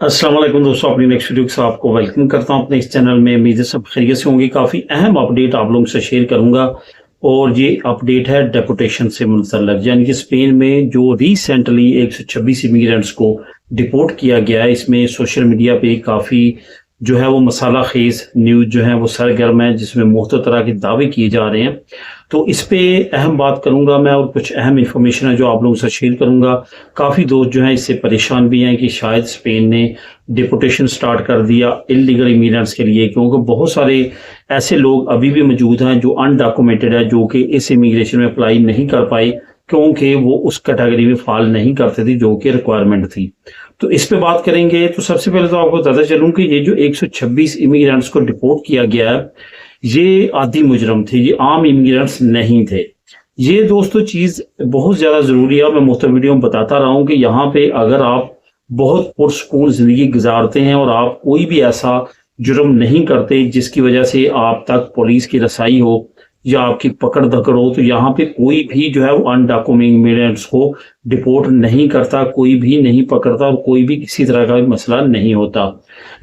अस्सलाम वालेकुम दोस्तों, अपनी नेक्स्ट वीडियो के साथ आपको वेलकम करता हूं अपने इस चैनल में। उम्मीद है सब खैरियत से होंगे। काफ़ी अहम अपडेट आप लोगों से शेयर करूंगा और ये अपडेट है डेपोटेशन से मुतल्लक, यानी कि स्पेन में जो रिसेंटली 126 इमिग्रेंट्स को डिपोर्ट किया गया है। इसमें सोशल मीडिया पे काफ़ी जो है वो मसाला खेज न्यूज़ जो है वो सरगर्म है, जिसमें मुख्तलिफ तरह के दावे किए जा रहे हैं। तो इस पे अहम बात करूंगा मैं और कुछ अहम इंफॉर्मेशन है जो आप लोगों से शेयर करूंगा। काफ़ी दोस्त जो हैं इससे परेशान भी हैं कि शायद स्पेन ने डिपोटेशन स्टार्ट कर दिया इलीगल इमिग्रेंट्स के लिए, क्योंकि बहुत सारे ऐसे लोग अभी भी मौजूद हैं जो अनडॉक्यूमेंटेड है, जो कि इस इमिग्रेशन में अप्लाई नहीं कर पाए क्योंकि वो उस कैटेगरी में फॉल नहीं करते थे जो कि रिक्वायरमेंट थी। तो इस पे बात करेंगे। तो सबसे पहले तो आपको बताता चलूं कि ये जो 126 इमिग्रेंट्स को डिपोर्ट किया गया है, ये आदि मुजरम थे, ये आम इमिग्रेंट्स नहीं थे। ये दोस्तों चीज बहुत ज्यादा जरूरी है। मैं मुख्तलिफ वीडियो में बताता रहा हूं कि यहाँ पे अगर आप बहुत पुरसकून जिंदगी गुजारते हैं और आप कोई भी ऐसा जुर्म नहीं करते जिसकी वजह से आप तक पुलिस की रसाई हो या आपकी पकड़ धकड़ हो, तो यहाँ पे कोई भी जो है वो अनडॉक्यूमेंटेड इमिग्रेंट्स को डिपोर्ट नहीं करता, कोई भी नहीं पकड़ता और कोई भी किसी तरह का मसला नहीं होता।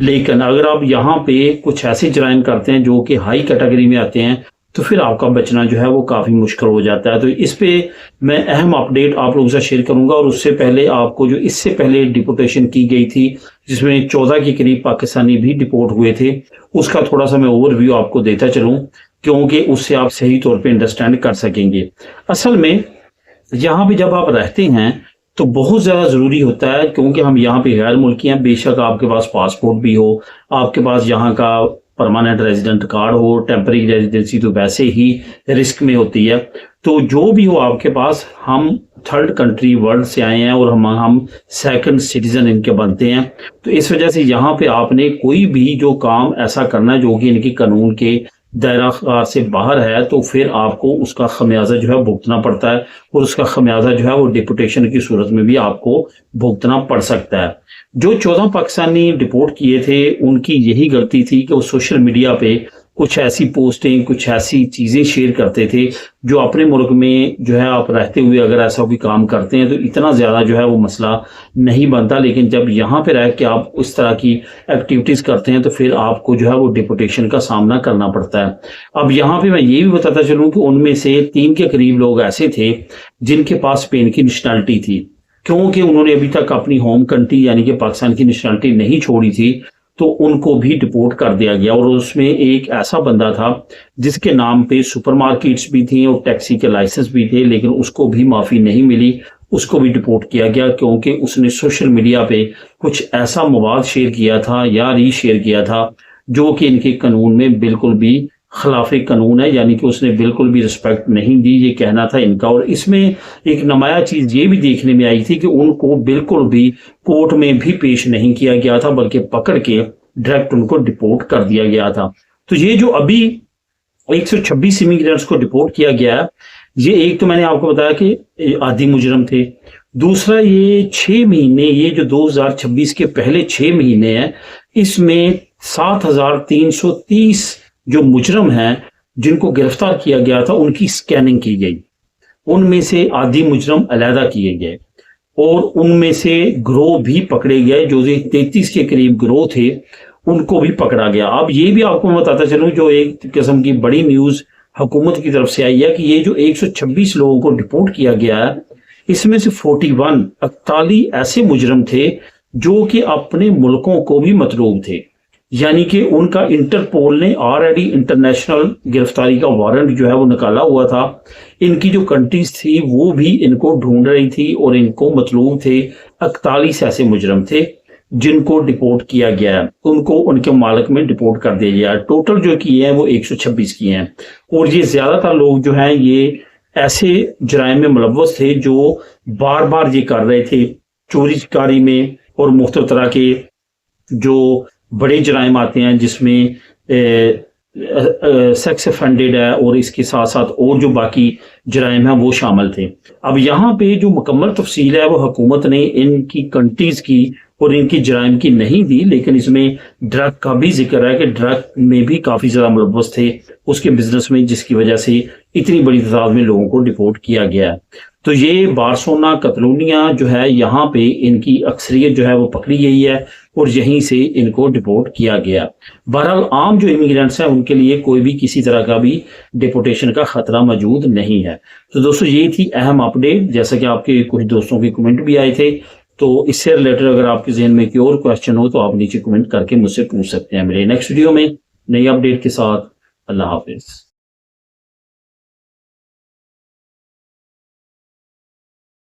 लेकिन अगर आप यहाँ पे कुछ ऐसे जराइम करते हैं जो कि हाई कैटेगरी में आते हैं, तो फिर आपका बचना जो है वो काफ़ी मुश्किल हो जाता है। तो इस पे मैं अहम अपडेट आप लोगों से शेयर करूंगा। और उससे पहले आपको जो इससे पहले डिपोर्टेशन की गई थी, जिसमें 14 के करीब पाकिस्तानी भी डिपोर्ट हुए थे, उसका थोड़ा सा मैं ओवरव्यू आपको देता चलूं, क्योंकि उससे आप सही तौर पे अंडरस्टैंड कर सकेंगे। असल में यहाँ पे जब आप रहते हैं तो बहुत ज़्यादा ज़रूरी होता है, क्योंकि हम यहाँ पे गैर मुल्की हैं। बेशक आपके पास पासपोर्ट भी हो, आपके पास यहाँ का परमानेंट रेजिडेंट कार्ड हो, टेम्पररी रेजिडेंसी तो वैसे ही रिस्क में होती है। तो जो भी हो आपके पास, हम थर्ड कंट्री वर्ल्ड से आए हैं और हम सेकंड सिटीजन इनके बनते हैं। तो इस वजह से यहाँ पे आपने कोई भी जो काम ऐसा करना है जो कि इनके कानून के दायरा से बाहर है, तो फिर आपको उसका खमियाजा जो है भुगतना पड़ता है। और उसका खमियाजा जो है वो डिपोटेशन की सूरत में भी आपको भुगतना पड़ सकता है। जो 14 पाकिस्तानी डिपोर्ट किए थे, उनकी यही गलती थी कि वो सोशल मीडिया पे कुछ ऐसी पोस्टें, कुछ ऐसी चीज़ें शेयर करते थे जो अपने मुल्क में जो है आप रहते हुए अगर ऐसा कोई काम करते हैं तो इतना ज़्यादा जो है वो मसला नहीं बनता। लेकिन जब यहाँ पे रह के आप उस तरह की एक्टिविटीज़ करते हैं तो फिर आपको जो है वो डिपोटेशन का सामना करना पड़ता है। अब यहाँ पे मैं ये भी बताता चलूँ कि उनमें से 3 के करीब लोग ऐसे थे जिनके पास स्पेन की नेशनैलिटी थी, क्योंकि उन्होंने अभी तक अपनी होम कंट्री यानी कि पाकिस्तान की नेशनैलिटी नहीं छोड़ी थी, तो उनको भी डिपोर्ट कर दिया गया। और उसमें एक ऐसा बंदा था जिसके नाम पे सुपरमार्केट्स भी थी और टैक्सी के लाइसेंस भी थे, लेकिन उसको भी माफ़ी नहीं मिली, उसको भी डिपोर्ट किया गया क्योंकि उसने सोशल मीडिया पे कुछ ऐसा मवाद शेयर किया था या रीशेयर किया था जो कि इनके कानून में बिल्कुल भी खिलाफे कानून है, यानी कि उसने बिल्कुल भी रिस्पेक्ट नहीं दी, ये कहना था इनका। और इसमें एक नुमाया चीज़ ये भी देखने में आई थी कि उनको बिल्कुल भी कोर्ट में भी पेश नहीं किया गया था, बल्कि पकड़ के डायरेक्ट उनको डिपोर्ट कर दिया गया था। तो ये जो अभी 126 इमिग्रेंट्स को डिपोर्ट किया गया है, ये एक तो मैंने आपको बताया कि आदि मुजरम थे। दूसरा, ये 6 महीने, ये जो 2026 के पहले 6 महीने हैं, इसमें 7330 जो मुजरम हैं जिनको गिरफ्तार किया गया था, उनकी स्कैनिंग की गई। उनमें से आदि मुजरम अलहदा किए गए और उनमें से ग्रोह भी पकड़े गए। जो 33 के करीब ग्रोह थे उनको भी पकड़ा गया। अब ये भी आपको मैं बताता चलूं, जो एक किस्म की बड़ी न्यूज़ हुकूमत की तरफ से आई है कि ये जो 126 लोगों को डिपोर्ट किया गया है, इसमें से 48 ऐसे मुजरम थे जो कि अपने मुल्कों को भी मतलूब थे, यानी कि उनका इंटरपोल ने ऑलरेडी इंटरनेशनल गिरफ्तारी का वारंट जो है वो निकाला हुआ था। इनकी जो कंट्रीज थी वो भी इनको ढूंढ रही थी और इनको मतलूब थे। 41 ऐसे मुजरम थे जिनको डिपोर्ट किया गया है, उनको उनके मालिक में डिपोर्ट कर दिया गया। टोटल जो किए हैं वो 126 किए हैं। और ये ज्यादातर लोग जो हैं ये ऐसे जराइम में मुलव्वस थे जो बार बार ये कर रहे थे, चोरी चकारी में और मुख्तलिफ तरह के जो बड़े जराइम आते हैं जिसमें सेक्स ऑफेंडेड है और इसके साथ साथ और जो बाकी जराइम है वो शामिल थे। अब यहाँ पे जो मुकम्मल तफसील है वो हुकूमत ने इनकी कंट्रीज की और इनकी जराइम की नहीं दी, लेकिन इसमें ड्रग का भी जिक्र है कि ड्रग में भी काफ़ी ज़्यादा मुलव्वस थे उसके बिजनेस में, जिसकी वजह से इतनी बड़ी तादाद में लोगों को डिपोर्ट किया गया है। تو یہ بارسلونا کتلونیا جو ہے یہاں پہ ان کی اکثریت جو ہے وہ پکڑی گئی ہے اور یہیں سے ان کو ڈپورٹ کیا گیا۔ بہرحال عام جو امیگرینٹس ہیں ان کے لیے کوئی بھی کسی طرح کا بھی ڈپورٹیشن کا خطرہ موجود نہیں ہے۔ تو دوستو یہ تھی اہم اپڈیٹ، جیسا کہ آپ کے کچھ دوستوں کے کمنٹ بھی آئے تھے، تو اس سے ریلیٹڈ اگر آپ کے ذہن میں کوئی اور کوشچن ہو تو آپ نیچے کمنٹ کر کے مجھ سے پوچھ سکتے ہیں۔ میرے نیکسٹ ویڈیو میں نئی اپڈیٹ کے ساتھ، اللہ حافظ۔